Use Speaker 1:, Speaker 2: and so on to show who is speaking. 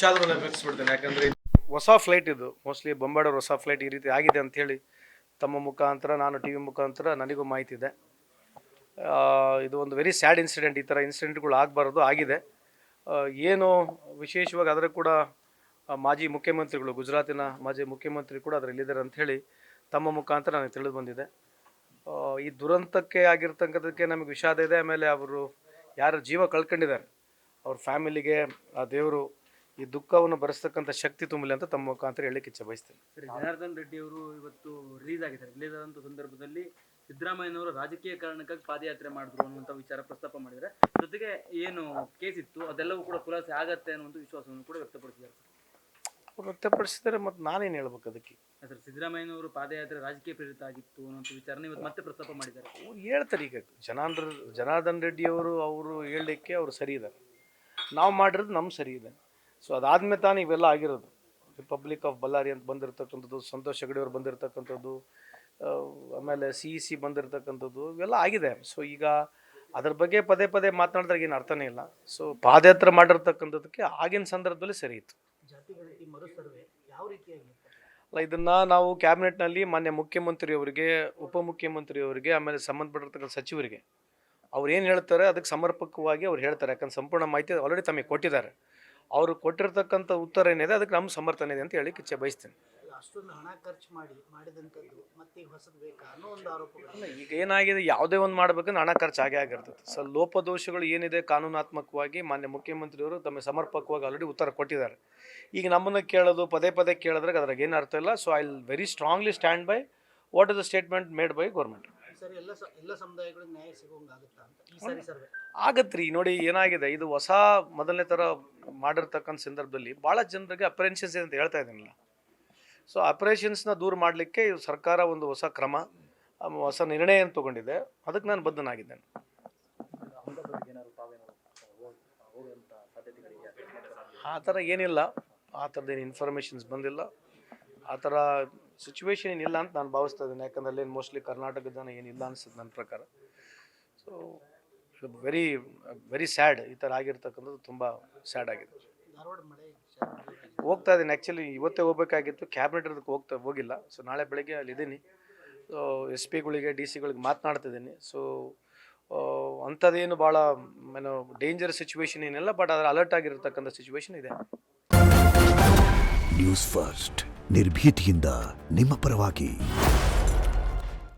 Speaker 1: ವಿಷಾದವನ್ನು ವ್ಯಕ್ತಪಡ್ತೇನೆ. ಯಾಕಂದರೆ ಹೊಸ ಫ್ಲೈಟ್ ಇದು, ಮೋಸ್ಟ್ಲಿ ಬೊಂಬಾಡೋರು ಹೊಸ ಫ್ಲೈಟ್ ಈ ರೀತಿ ಆಗಿದೆ ಅಂಥೇಳಿ ತಮ್ಮ ಮುಖಾಂತರ, ನಾನು ಟಿ ವಿ ಮುಖಾಂತರ ನನಗೂ ಮಾಹಿತಿ ಇದೆ. ಇದು ಒಂದು ವೆರಿ ಸ್ಯಾಡ್ ಇನ್ಸಿಡೆಂಟ್. ಈ ಥರ ಇನ್ಸಿಡೆಂಟ್ಗಳು ಆಗಬಾರ್ದು, ಆಗಿದೆ. ಏನು ವಿಶೇಷವಾಗಿ ಅದರ ಕೂಡ ಮಾಜಿ ಮುಖ್ಯಮಂತ್ರಿಗಳು, ಗುಜರಾತಿನ ಮಾಜಿ ಮುಖ್ಯಮಂತ್ರಿ ಕೂಡ ಅದರಲ್ಲಿದ್ದಾರೆ ಅಂಥೇಳಿ ತಮ್ಮ ಮುಖಾಂತರ ನನಗೆ ತಿಳಿದು ಬಂದಿದೆ. ಈ ದುರಂತಕ್ಕೆ ಆಗಿರ್ತಕ್ಕಂಥದ್ದಕ್ಕೆ ನಮಗೆ ವಿಷಾದ ಇದೆ. ಆಮೇಲೆ ಅವರು ಯಾರು ಜೀವ ಕಳ್ಕೊಂಡಿದ್ದಾರೆ ಅವ್ರ ಫ್ಯಾಮಿಲಿಗೆ ಆ ದೇವರು ಈ ದುಃಖವನ್ನು ಭರಿಸ್ತಕ್ಕಂಥ ಶಕ್ತಿ ತುಂಬಲಿ ಅಂತ ತಮ್ಮ ಮುಖಾಂತರ ಹೇಳಲಿಕ್ಕೆ ಇಚ್ಛೆ ಬಯಸ್ತೇನೆ.
Speaker 2: ಸರಿ, ಜನಾರ್ದನ್ ರೆಡ್ಡಿ ಅವರು ಇವತ್ತು ರಿಲೀಸ್ ಆಗಿದ್ದಾರೆ. ರಿಲೀಸ್ ಆದಂಥ ಸಂದರ್ಭದಲ್ಲಿ ಸಿದ್ದರಾಮಯ್ಯನವರು ರಾಜಕೀಯ ಕಾರಣಕ್ಕಾಗಿ ಪಾದಯಾತ್ರೆ ಮಾಡಿದ್ರು ಅನ್ನುವಂಥ ವಿಚಾರ ಪ್ರಸ್ತಾಪ ಮಾಡಿದ್ದಾರೆ. ಜೊತೆಗೆ ಏನು ಕೇಸ್ ಇತ್ತು ಅದೆಲ್ಲವೂ ಕೂಡ ಖುಲಾಸೆ ಆಗತ್ತೆ ಅನ್ನುವಂಥ ವಿಶ್ವಾಸವನ್ನು ಕೂಡ ವ್ಯಕ್ತಪಡಿಸಿದ್ದಾರೆ.
Speaker 1: ಅವ್ರು ವ್ಯಕ್ತಪಡಿಸಿದ್ದಾರೆ, ಮತ್ತು ನಾನೇನು ಹೇಳ್ಬೇಕು ಅದಕ್ಕೆ?
Speaker 2: ಸರ್, ಸಿದ್ದರಾಮಯ್ಯನವರು ಪಾದಯಾತ್ರೆ ರಾಜಕೀಯ ಪ್ರೇರಿತ ಆಗಿತ್ತು ಅನ್ನುವಂಥ ವಿಚಾರನ ಇವತ್ತು ಮತ್ತೆ ಪ್ರಸ್ತಾಪ ಮಾಡಿದ್ದಾರೆ.
Speaker 1: ಅವ್ರು ಹೇಳ್ತಾರೆ. ಈಗ ಜನಾರ್ದನ್ ರೆಡ್ಡಿ ಅವರು ಹೇಳಲಿಕ್ಕೆ ಅವರು ಸರಿ ಇದ್ದಾರೆ, ನಾವು ಮಾಡಿರೋದು ನಮ್ಮ ಸರಿ ಇದೆ. ಸೊ ಅದಾದ್ಮೇಲೆ ತಾನು ಇವೆಲ್ಲ ಆಗಿರೋದು. ರಿಪಬ್ಲಿಕ್ ಆಫ್ ಬಳ್ಳಾರಿ ಅಂತ ಬಂದಿರತಕ್ಕಂಥದ್ದು, ಸಂತೋಷ್ ಹೆಗಡೆ ಅವ್ರು ಬಂದಿರತಕ್ಕಂಥದ್ದು, ಆಮೇಲೆ CEC ಬಂದಿರತಕ್ಕಂಥದ್ದು, ಇವೆಲ್ಲ ಆಗಿದೆ. ಸೊ ಈಗ ಅದ್ರ ಬಗ್ಗೆ ಪದೇ ಪದೇ ಮಾತನಾಡಿದ್ರೆ ಏನು ಅರ್ಥನೇ ಇಲ್ಲ. ಸೊ ಪಾದಯಾತ್ರೆ ಮಾಡಿರ್ತಕ್ಕಂಥದ್ದಕ್ಕೆ ಆಗಿನ ಸಂದರ್ಭದಲ್ಲಿ ಸರಿ ಇತ್ತು. ಅಲ್ಲ, ಇದನ್ನು ನಾವು ಕ್ಯಾಬಿನೆಟ್ನಲ್ಲಿ ಮಾನ್ಯ ಮುಖ್ಯಮಂತ್ರಿಯವರಿಗೆ, ಉಪಮುಖ್ಯಮಂತ್ರಿಯವರಿಗೆ, ಆಮೇಲೆ ಸಂಬಂಧಪಟ್ಟಿರ್ತಕ್ಕಂಥ ಸಚಿವರಿಗೆ ಅವ್ರು ಏನು ಹೇಳ್ತಾರೆ ಅದಕ್ಕೆ ಸಮರ್ಪಕವಾಗಿ ಅವ್ರು ಹೇಳ್ತಾರೆ. ಯಾಕಂದ್ರೆ ಸಂಪೂರ್ಣ ಮಾಹಿತಿ ಆಲ್ರೆಡಿ ತಮಗೆ ಕೊಟ್ಟಿದ್ದಾರೆ. ಅವರು ಕೊಟ್ಟಿರ್ತಕ್ಕಂಥ ಉತ್ತರ ಏನಿದೆ ಅದಕ್ಕೆ ನಮ್ಮ ಸಮರ್ಥನೆ ಇದೆ ಅಂತ ಹೇಳಿ ಇಚ್ಛೆ ಬಯಸ್ತೇನೆ.
Speaker 3: ಅಷ್ಟೊಂದು ಹಣ ಖರ್ಚು ಮಾಡಿದಂಥದ್ದು ಮತ್ತೆ ಈಗ ಹೊಸದು ಬೇಕಾ ಅನ್ನೋ ಒಂದು ಆರೋಪಗಳು.
Speaker 1: ಈಗ ಏನಾಗಿದೆ, ಯಾವುದೇ ಒಂದು ಮಾಡಬೇಕಂದ್ರೆ ಹಣ ಖರ್ಚು ಆಗಿರ್ತದೆ. ಸೊ ಲೋಪದೋಷಗಳು ಏನಿದೆ ಕಾನೂನಾತ್ಮಕವಾಗಿ ಮಾನ್ಯ ಮುಖ್ಯಮಂತ್ರಿಯವರು ತಮಗೆ ಸಮರ್ಪಕವಾಗಿ ಆಲ್ರೆಡಿ ಉತ್ತರ ಕೊಟ್ಟಿದ್ದಾರೆ. ಈಗ ನಮ್ಮನ್ನು ಕೇಳೋದು, ಪದೇ ಪದೇ ಕೇಳಿದ್ರೆ ಅದ್ರಾಗ ಏನು ಅರ್ಥ ಇಲ್ಲ. So I will very strongly stand by what is the statement made by government.
Speaker 3: Sir, ಎಲ್ಲ ಸಮುದಾಯಗಳಿಗೆ ನ್ಯಾಯ ಸಿಗೋಂಗಾಗುತ್ತಾ ಅಂತ ಈ ಸಾರಿ ಸರ್ವೆ
Speaker 1: ಆಗತ್ರಿ. ನೋಡಿ ಏನಾಗಿದೆ, ಇದು ಹೊಸ ಮೊದಲನೇ ಥರ ಮಾಡಿರ್ತಕ್ಕಂಥ ಸಂದರ್ಭದಲ್ಲಿ ಭಾಳ ಜನರಿಗೆ ಅಪ್ರೆನ್ಷನ್ಸ್ ಇದೆ ಅಂತ ಹೇಳ್ತಾ ಇದ್ದೀನಲ್ಲ. ಸೊ ಅಪ್ರೇಷನ್ಸ್ನ ದೂರ ಮಾಡಲಿಕ್ಕೆ ಸರ್ಕಾರ ಒಂದು ಹೊಸ ಕ್ರಮ, ಹೊಸ ನಿರ್ಣಯವನ್ನು ತೊಗೊಂಡಿದೆ. ಅದಕ್ಕೆ ನಾನು ಬದ್ಧನಾಗಿದ್ದೇನೆ. ಆ ಥರ ಏನಿಲ್ಲ, ಆ ಥರದ್ದೇನು ಇನ್ಫಾರ್ಮೇಷನ್ಸ್ ಬಂದಿಲ್ಲ, ಆ ಥರ ಸಿಚುವೇಶನ್ ಏನಿಲ್ಲ ಅಂತ ನಾನು ಭಾವಿಸ್ತಾ ಇದ್ದೀನಿ. ಯಾಕಂದ್ರೆ ಅಲ್ಲೇನು ಮೋಸ್ಟ್ಲಿ ಕರ್ನಾಟಕದ ಜನ ಏನಿಲ್ಲ ಅನಿಸುತ್ತೆ ನನ್ನ ಪ್ರಕಾರ. So very very sad. ಈ ಥರ ಆಗಿರ್ತಕ್ಕಂಥದ್ದು ತುಂಬ ಸ್ಯಾಡ್ ಆಗಿದೆ. ಹೋಗ್ತಾ ಇದ್ದೀನಿ, ಆ್ಯಕ್ಚುಲಿ ಇವತ್ತೇ ಹೋಗ್ಬೇಕಾಗಿತ್ತು, ಕ್ಯಾಬಿನೆಟ್ ಅದಕ್ಕೆ ಹೋಗಿಲ್ಲ. ಸೊ ನಾಳೆ ಬೆಳಗ್ಗೆ ಅಲ್ಲಿದ್ದೀನಿ. ಸೊ SP ಗಳಿಗೆ DC ಗಳಿಗೆ ಮಾತನಾಡ್ತಿದ್ದೀನಿ. ಸೊ ಅಂಥದ್ದೇನು ಭಾಳ ಡೇಂಜರ್ ಸಿಚುವೇಶನ್ ಏನಿಲ್ಲ, ಬಟ್ ಅದರ ಅಲರ್ಟ್ ಆಗಿರ್ತಕ್ಕಂಥ ಸಿಚುವೇಶನ್ ಇದೆ.
Speaker 4: ನ್ಯೂಸ್ ಫಸ್ಟ್, ನಿರ್ಭೀತಿಯಿಂದ ನಿಮ್ಮ ಪರವಾಗಿ.